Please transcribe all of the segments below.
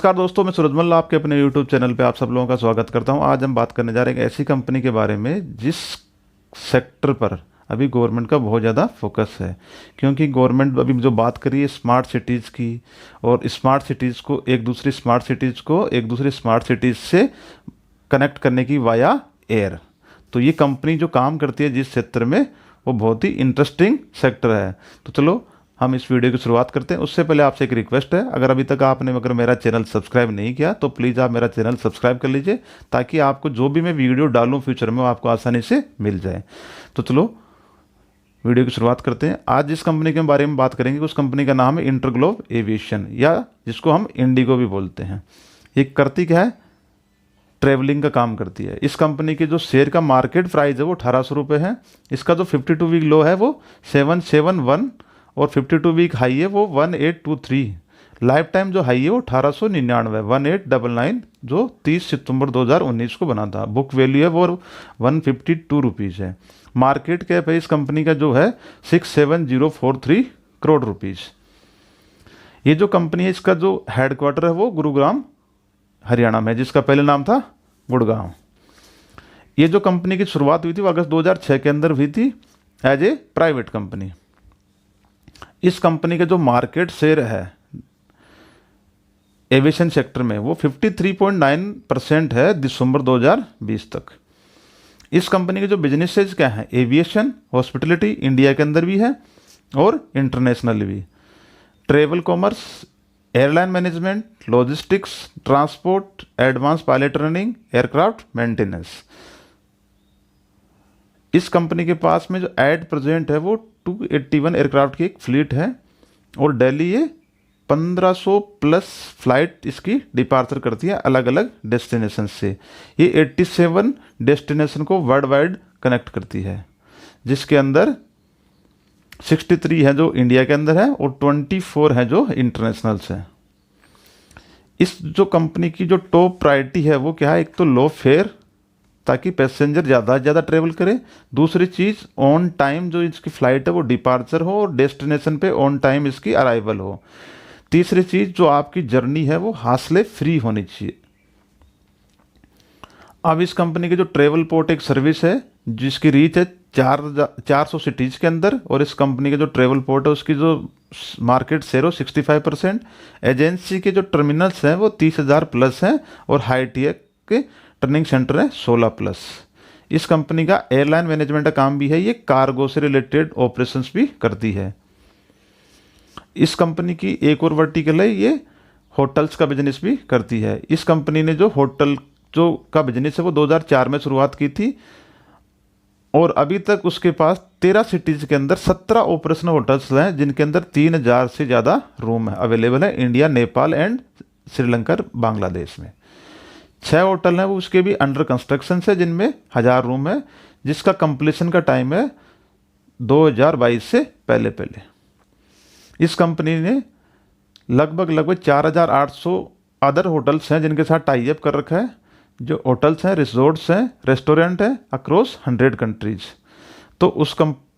नमस्कार दोस्तों, मैं सूरजमल आपके अपने YouTube चैनल पे आप सब लोगों का स्वागत करता हूं। आज हम बात करने जा रहे हैं एक ऐसी कंपनी के बारे में जिस सेक्टर पर अभी गवर्नमेंट का बहुत ज़्यादा फोकस है, क्योंकि गवर्नमेंट अभी जो बात करी है स्मार्ट सिटीज़ की, और स्मार्ट सिटीज़ को एक दूसरी स्मार्ट सिटीज़ से कनेक्ट करने की वाया एयर। तो ये कंपनी जो काम करती है जिस क्षेत्र में, वो बहुत ही इंटरेस्टिंग सेक्टर है। तो चलो हम इस वीडियो की शुरुआत करते हैं। उससे पहले आपसे एक रिक्वेस्ट है, अगर अभी तक आपने मेरा चैनल सब्सक्राइब नहीं किया तो प्लीज़ आप मेरा चैनल सब्सक्राइब कर लीजिए, ताकि आपको जो भी मैं वीडियो डालूं फ्यूचर में वो आपको आसानी से मिल जाए। तो चलो वीडियो की शुरुआत करते हैं। आज जिस कंपनी के बारे में बात करेंगे उस कंपनी का नाम है इंटरग्लोब एविएशन, या जिसको हम इंडिगो भी बोलते हैं। ये करती क्या है? ट्रेवलिंग का काम करती है। इस कंपनी के जो शेयर का मार्केट प्राइस है वो 1800 रुपये है। इसका जो 52 वीक लो है वो 771 और 52 वीक हाई है वो 1823। लाइफ टाइम जो हाई है वो 1899 1899, जो 30 सितंबर 2019 को बना था। बुक वैल्यू है वो 152 रुपीज़ है। मार्केट कैप है इस कंपनी का जो है 67043 करोड़ रुपीज़। ये जो कंपनी है इसका जो हेडक्वार्टर है वो गुरुग्राम हरियाणा में है, जिसका पहले नाम था गुड़गांव। ये जो कंपनी की शुरुआत हुई थी वो अगस्त 2006 के अंदर हुई थी एज ए प्राइवेट कंपनी। इस कंपनी का जो मार्केट शेयर है एविएशन सेक्टर में वो 53.9% है दिसंबर 2020 तक। इस कंपनी के जो बिजनेसेस क्या हैं? एविएशन, हॉस्पिटलिटी, इंडिया के अंदर भी है और इंटरनेशनल भी, travel commerce, airline management, logistics, transport, advance pilot training, aircraft maintenance. इस कंपनी के पास में जो एट प्रेजेंट है वो 281 एयरक्राफ्ट की एक फ्लीट है, और डेली ये 1500 प्लस फ्लाइट इसकी डिपार्चर करती है अलग अलग डेस्टिनेशन से। ये 87 डेस्टिनेशन को वर्ल्ड वाइड कनेक्ट करती है, जिसके अंदर 63 है जो इंडिया के अंदर है और 24 है जो इंटरनेशनल्स है। इस जो कंपनी की जो टॉप प्रायोरिटी है वो क्या है? एक तो लो फेयर, ताकि पैसेंजर ज़्यादा से ज़्यादा ट्रेवल करे। दूसरी चीज़, ऑन टाइम जो इसकी फ़्लाइट है वो डिपार्चर हो और डेस्टिनेशन पे ऑन टाइम इसकी अराइवल हो। तीसरी चीज़, जो आपकी जर्नी है वो हासले फ्री होनी चाहिए। अब इस कंपनी की जो ट्रेवल पोर्ट एक सर्विस है जिसकी रीच है 400 सिटीज़ के अंदर, और इस कंपनी के जो ट्रेवल पोर्ट है उसकी जो मार्केट शेयर हो 65%। एजेंसी के जो टर्मिनल्स हैं वो 30,000 प्लस हैं, और हाई टियर के टर्निंग सेंटर है 16 प्लस। इस कंपनी का एयरलाइन मैनेजमेंट का काम भी है, ये कार्गो से रिलेटेड ऑपरेशंस भी करती है। इस कंपनी की एक और वर्टिकल है, ये होटल्स का बिजनेस भी करती है। इस कंपनी ने जो होटल जो का बिजनेस है वो 2004 में शुरुआत की थी, और अभी तक उसके पास 13 सिटीज़ के अंदर 17 ऑपरेशनल होटल्स हैं, जिनके अंदर 3000 से ज़्यादा रूम है अवेलेबल है इंडिया, नेपाल एंड श्रीलंका, बांग्लादेश में। 6 होटल हैं वो उसके भी अंडर कंस्ट्रक्शन है, जिनमें 1000 रूम है, जिसका कंप्लीशन का टाइम है 2022 से पहले। इस कंपनी ने लगभग 4800 अदर होटल्स हैं जिनके साथ टाई अप कर रखा है। जो होटल्स हैं, रिजॉर्ट्स हैं, रेस्टोरेंट हैं अक्रॉस 100 कंट्रीज। तो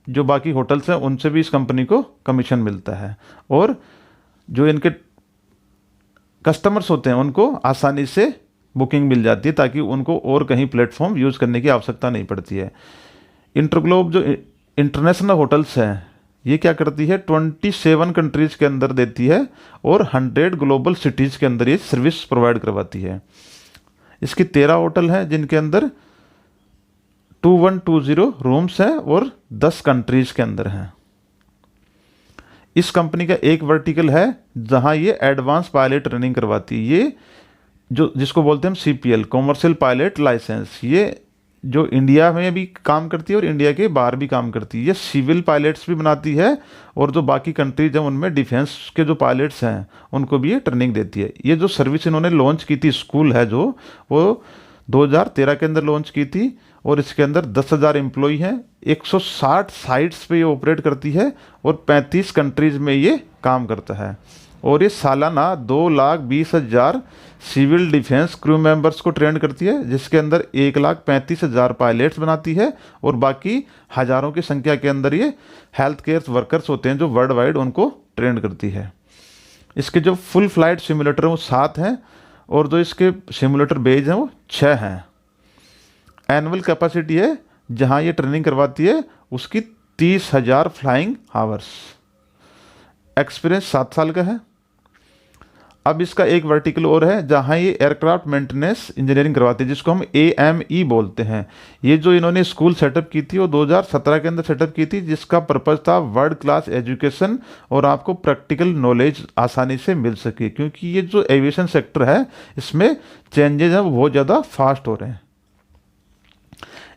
जो बाकी होटल्स हैं उनसे भी इस कंपनी को कमीशन मिलता है, और जो इनके कस्टमर्स होते हैं उनको आसानी से बुकिंग मिल जाती है, ताकि उनको और कहीं प्लेटफॉर्म यूज़ करने की आवश्यकता नहीं पड़ती है। इंटरग्लोब जो इंटरनेशनल होटल्स हैं ये क्या करती है? 27 कंट्रीज़ के अंदर देती है, और 100 ग्लोबल सिटीज़ के अंदर ये सर्विस प्रोवाइड करवाती है। इसकी 13 होटल हैं जिनके अंदर 2120 रूम्स हैं और 10 कंट्रीज़ के अंदर हैं। इस कंपनी का एक वर्टिकल है जहां ये एडवांस पायलट ट्रेनिंग करवाती है, ये जिसको बोलते हैं हम CPL, कॉमर्शियल पायलट लाइसेंस। ये जो इंडिया में भी काम करती है और इंडिया के बाहर भी काम करती है। ये सिविल पायलट्स भी बनाती है, और जो बाकी कंट्रीज हैं उनमें डिफेंस के जो पायलट्स हैं उनको भी ये ट्रेनिंग देती है। ये जो सर्विस इन्होंने लॉन्च की थी, स्कूल है जो, वो 2013 के अंदर लॉन्च की थी, और इसके अंदर 10,000 एम्प्लॉई हैं। 160 साइट्स पे ये ऑपरेट करती है, और 35 कंट्रीज़ में ये काम करता है। और ये सालाना 2,20,000 सिविल डिफेंस क्रू मेंबर्स को ट्रेन करती है, जिसके अंदर 1,35,000 पायलट्स बनाती है, और बाकी हज़ारों की संख्या के अंदर ये हेल्थ केयर वर्कर्स होते हैं जो वर्ल्ड वाइड उनको ट्रेन करती है। इसके जो फुल फ्लाइट सिमुलेटर हैं वो 7 हैं, और जो इसके सिमुलेटर बेज हैं वो 6 हैं। एनुअल कैपेसिटी है जहाँ ये ट्रेनिंग करवाती है उसकी 30,000 फ्लाइंग हावर्स। एक्सपीरियंस 7 साल का है। अब इसका एक वर्टिकल और है जहाँ ये एयरक्राफ्ट मेंटेनेंस इंजीनियरिंग करवाती है, जिसको हम AME बोलते हैं। ये जो इन्होंने स्कूल सेटअप की थी वो 2017 के अंदर सेटअप की थी, जिसका पर्पज़ था वर्ल्ड क्लास एजुकेशन और आपको प्रैक्टिकल नॉलेज आसानी से मिल सके, क्योंकि ये जो एविएशन सेक्टर है इसमें चेंजेज हैं वो बहुत ज़्यादा फास्ट हो रहे हैं।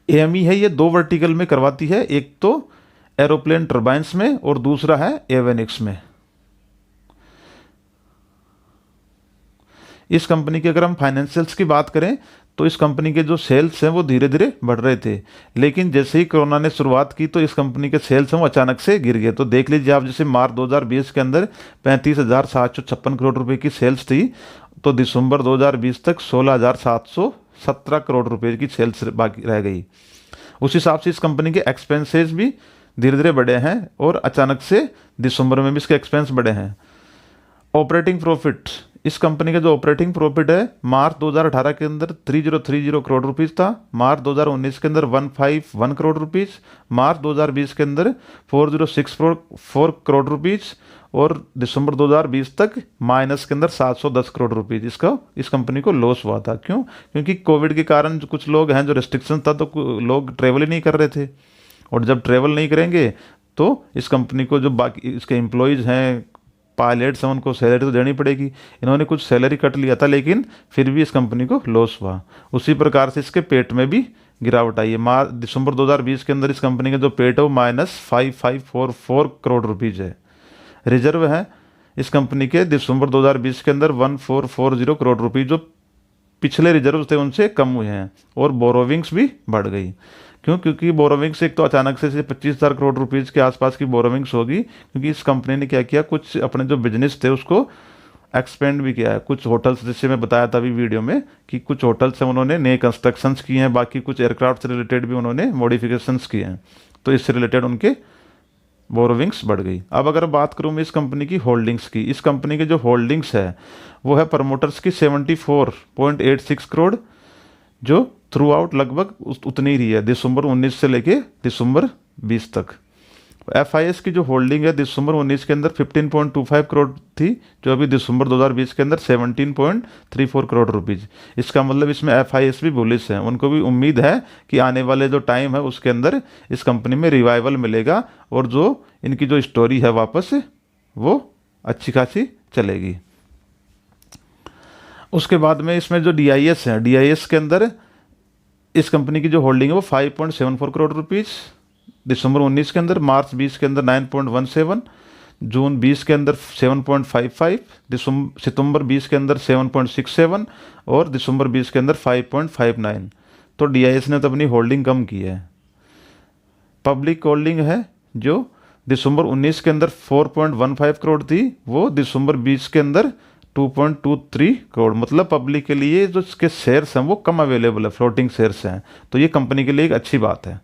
AME है ये 2 वर्टिकल में करवाती है, एक तो एरोप्लेन टर्बाइंस में और दूसरा है एवियनिक्स में। इस कंपनी के अगर हम फाइनेंशियल्स की बात करें तो इस कंपनी के जो सेल्स हैं वो धीरे धीरे बढ़ रहे थे, लेकिन जैसे ही कोरोना ने शुरुआत की तो इस कंपनी के सेल्स हैं वो अचानक से गिर गए। तो देख लीजिए आप, जैसे मार्च 2020 के अंदर 35,756 करोड़ रुपए की सेल्स थी, तो दिसंबर 2020 तक 16,717 करोड़ रुपए की सेल्स बाकी रह गई। उस हिसाब से इस कंपनी के एक्सपेंसेस भी धीरे धीरे बढ़े हैं और अचानक से दिसंबर में भी इसके एक्सपेंस बढ़े हैं। ऑपरेटिंग प्रॉफिट, इस कंपनी का जो ऑपरेटिंग प्रॉफिट है मार्च 2018 के अंदर 3030 करोड़ रुपीस था, मार्च 2019 के अंदर 151 करोड़ रुपीस, मार्च 2020 के अंदर 4064 करोड़ रुपीस, और दिसंबर 2020 तक माइनस के अंदर 710 करोड़ रुपीस इसका इस कंपनी को लॉस हुआ था। क्यों? क्योंकि कोविड के कारण जो कुछ लोग हैं, जो रिस्ट्रिक्शन था, तो लोग ट्रेवल ही नहीं कर रहे थे, और जब ट्रेवल नहीं करेंगे तो इस कंपनी को जो बाकी इसके एम्प्लॉयज़ हैं, पायलट्स हैं, उनको सैलरी तो देनी पड़ेगी। इन्होंने कुछ सैलरी कट लिया था, लेकिन फिर भी इस कंपनी को लॉस हुआ। उसी प्रकार से इसके पेट में भी गिरावट आई है। दिसंबर 2020 के अंदर इस कंपनी का जो पेट है वो -5544 करोड़ रुपीज़ है। रिजर्व है इस कंपनी के दिसंबर 2020 के अंदर 1440 करोड़ रुपीज़, जो पिछले रिजर्व थे उनसे कम हुए हैं, और बोरोविंग्स भी बढ़ गई। क्यों? क्योंकि बोरोविंग्स एक तो अचानक से 25,000 करोड़ रुपीज़ के आसपास की बोरोविंग्स होगी, क्योंकि इस कंपनी ने क्या किया, कुछ अपने जो बिजनेस थे उसको एक्सपेंड भी किया है। कुछ होटल्स, जैसे मैं बताया था अभी वीडियो में कि कुछ होटल्स हैं उन्होंने नए कंस्ट्रक्शंस किए हैं, बाकी कुछ एयरक्राफ्ट से रिलेटेड भी उन्होंने मॉडिफिकेशंस किए हैं, तो इससे रिलेटेड उनके बोरोविंग्स बढ़ गई। अब अगर बात करूँ मैं इस कंपनी की होल्डिंग्स की, इस कंपनी के जो होल्डिंग्स है वो है प्रमोटर्स की 74.86 करोड़, जो थ्रू आउट लगभग उतनी ही रही है दिसंबर 19 से लेके दिसंबर 20 तक। FIS की जो होल्डिंग है दिसंबर 19 के अंदर 15.25 करोड़ थी, जो अभी दिसंबर 2020 के अंदर 17.34 करोड़ रुपीज़। इसका मतलब इसमें FIS भी बुलिश हैं, उनको भी उम्मीद है कि आने वाले जो टाइम है उसके अंदर इस कंपनी में रिवाइवल मिलेगा, और जो इनकी जो स्टोरी है वापस वो अच्छी खासी चलेगी। उसके बाद में इसमें जो DIS है, DIS के अंदर इस कंपनी की जो होल्डिंग है वो 5.74 करोड़ रुपीज़ दिसंबर 19 के अंदर, मार्च 20 के अंदर 9.17, जून 20 के अंदर 7.55, सितंबर 20 के अंदर 7.67, और दिसंबर 20 के अंदर 5.59। तो DIS ने तो अपनी होल्डिंग कम की है। पब्लिक होल्डिंग है जो दिसंबर 19 के अंदर 4.15 करोड़ थी, वो दिसंबर 20 के अंदर 2.23 करोड़। मतलब पब्लिक के लिए जो इसके शेयर्स हैं वो कम अवेलेबल है, फ्लोटिंग शेयर्स हैं, तो ये कंपनी के लिए एक अच्छी बात है।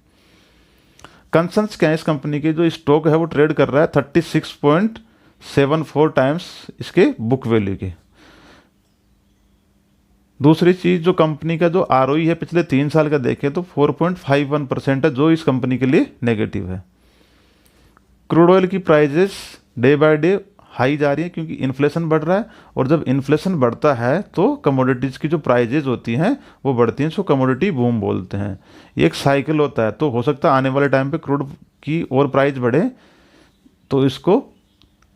कंसर्न्स क्या है इस कंपनी के, जो स्टॉक है वो ट्रेड कर रहा है 36.74 टाइम्स इसके बुक वैल्यू के। दूसरी चीज़, जो कंपनी का जो ROE है पिछले 3 साल का देखें तो 4.51% है, जो इस कंपनी के लिए नेगेटिव है। क्रूड ऑयल की prices day by day high जा रही है, क्योंकि इन्फ्लेशन बढ़ रहा है, और जब इन्फ्लेशन बढ़ता है तो कमोडिटीज़ की जो प्राइजेज होती हैं वो बढ़ती हैं, इसको कमोडिटी बूम बोलते हैं। ये एक साइकिल होता है, तो हो सकता है आने वाले टाइम पे क्रूड की और प्राइस बढ़े, तो इसको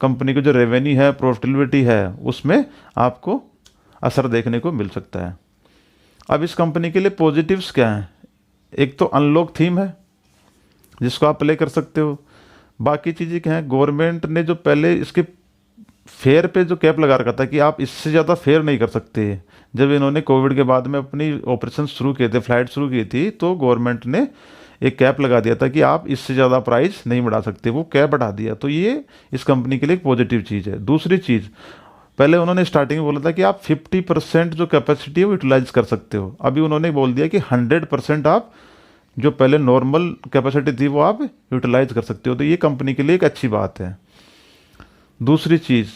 कंपनी की जो रेवेन्यू है, प्रॉफिटेबिलिटी है, उसमें आपको असर देखने को मिल सकता है। अब इस कंपनी के लिए पॉजिटिव्स क्या हैं? एक तो अनलॉक थीम है जिसको आप प्ले कर सकते हो। बाकी चीज़ें क्या हैं, गवर्नमेंट ने जो पहले इसके फेयर पे जो कैप लगा रखा था कि आप इससे ज़्यादा फेयर नहीं कर सकते, जब इन्होंने कोविड के बाद में अपनी ऑपरेशन शुरू किए थे, फ्लाइट शुरू की थी, तो गवर्नमेंट ने एक कैप लगा दिया था कि आप इससे ज़्यादा प्राइस नहीं बढ़ा सकते, वो कैप बढ़ा दिया। तो ये इस कंपनी के लिए एक पॉजिटिव चीज़ है। दूसरी चीज़, पहले उन्होंने स्टार्टिंग में बोला था कि आप 50% जो कैपेसिटी है वो यूटिलाइज कर सकते हो, अभी उन्होंने बोल दिया कि 100% आप जो पहले नॉर्मल कैपेसिटी थी वो आप यूटिलाइज कर सकते हो। तो ये कंपनी के लिए एक अच्छी बात है। दूसरी चीज़,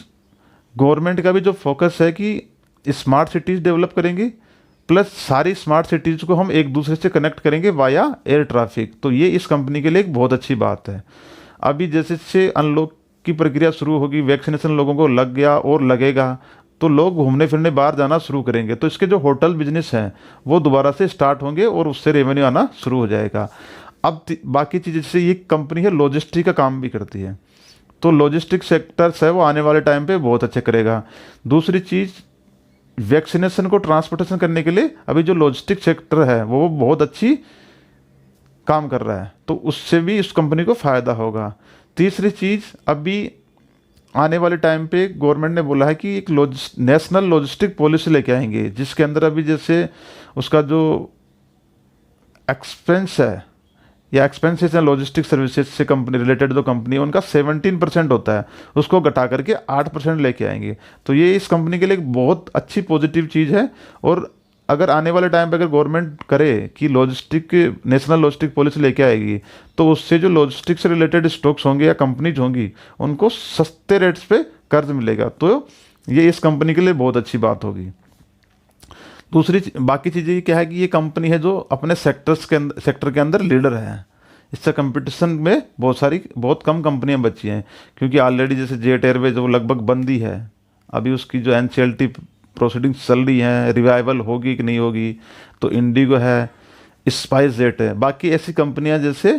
गवर्नमेंट का भी जो फोकस है कि स्मार्ट सिटीज़ डेवलप करेंगे, प्लस सारी स्मार्ट सिटीज़ को हम एक दूसरे से कनेक्ट करेंगे वाया एयर ट्रैफिक। तो ये इस कंपनी के लिए एक बहुत अच्छी बात है। अभी जैसे से अनलॉक की प्रक्रिया शुरू होगी, वैक्सीनेशन लोगों को लग गया और लगेगा, तो लोग घूमने फिरने बाहर जाना शुरू करेंगे, तो इसके जो होटल बिजनेस हैं वो दोबारा से स्टार्ट होंगे और उससे रेवेन्यू आना शुरू हो जाएगा। अब बाकी चीज़, जैसे ये कंपनी है लॉजिस्टिक का काम भी करती है, तो लॉजिस्टिक सेक्टर्स है वो आने वाले टाइम पे बहुत अच्छे करेगा। दूसरी चीज़, वैक्सीनेशन को ट्रांसपोर्टेशन करने के लिए अभी जो लॉजिस्टिक सेक्टर है वो बहुत अच्छी काम कर रहा है, तो उससे भी इस कंपनी को फ़ायदा होगा। तीसरी चीज़, अभी आने वाले टाइम पे गवर्नमेंट ने बोला है कि एक नेशनल लॉजिस्टिक पॉलिसी लेके आएंगे, जिसके अंदर अभी जैसे उसका जो एक्सपेंस है या एक्सपेंसेस हैं लॉजिस्टिक सर्विसेज से कंपनी रिलेटेड जो कंपनी है उनका 17% होता है, उसको घटा करके 8% लेके आएंगे। तो ये इस कंपनी के लिए एक बहुत अच्छी पॉजिटिव चीज़ है। और अगर आने वाले टाइम पे अगर गवर्नमेंट करे कि लॉजिस्टिक नेशनल लॉजिस्टिक पॉलिसी लेके आएगी, तो उससे जो लॉजिस्टिक से रिलेटेड स्टॉक्स होंगे या कंपनीज होंगी उनको सस्ते रेट्स पे कर्ज मिलेगा, तो ये इस कंपनी के लिए बहुत अच्छी बात होगी। बाकी चीज़ें ये क्या है कि ये कंपनी है जो अपने सेक्टर के अंदर लीडर है। इससे कंपटीशन में बहुत कम कंपनियां बची हैं, क्योंकि ऑलरेडी जैसे जेट एयरवेज वो लगभग बंद ही है। अभी उसकी जो एनसीएलटी प्रोसीडिंग्स चल रही हैं, रिवाइवल होगी कि नहीं होगी। तो इंडिगो है, स्पाइस जेट है, बाकी ऐसी कंपनियां जैसे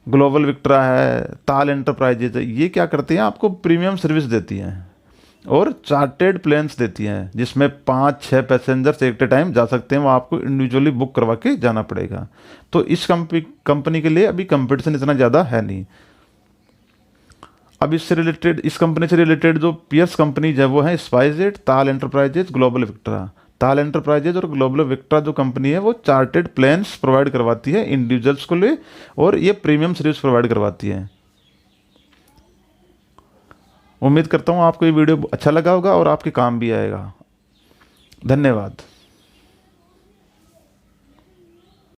ग्लोबल विक्ट्रा है, ताल एंटरप्राइजेज है, ये क्या करती हैं, आपको प्रीमियम सर्विस देती हैं और चार्टेड प्लेन्स देती हैं, जिसमें 5-6 पैसेंजर्स एक टाइम जा सकते हैं। वो आपको इंडिविजुअली बुक करवा के जाना पड़ेगा। तो इस कंपनी के लिए अभी कंपटीशन इतना ज़्यादा है नहीं। अब इस कंपनी से रिलेटेड जो पीएस कंपनीज है वो है स्पाइसजेट, ताल एंटरप्राइजेज, ग्लोबल विक्ट्रा। ताल एंटरप्राइजेज और ग्लोबल विक्ट्रा जो कंपनी है वो चार्टेड प्लेन्स प्रोवाइड करवाती है इंडिविजुअल्स को लिए, और ये प्रीमियम सर्विस प्रोवाइड करवाती है। उम्मीद करता हूँ आपको ये वीडियो अच्छा लगा होगा और आपके काम भी आएगा। धन्यवाद।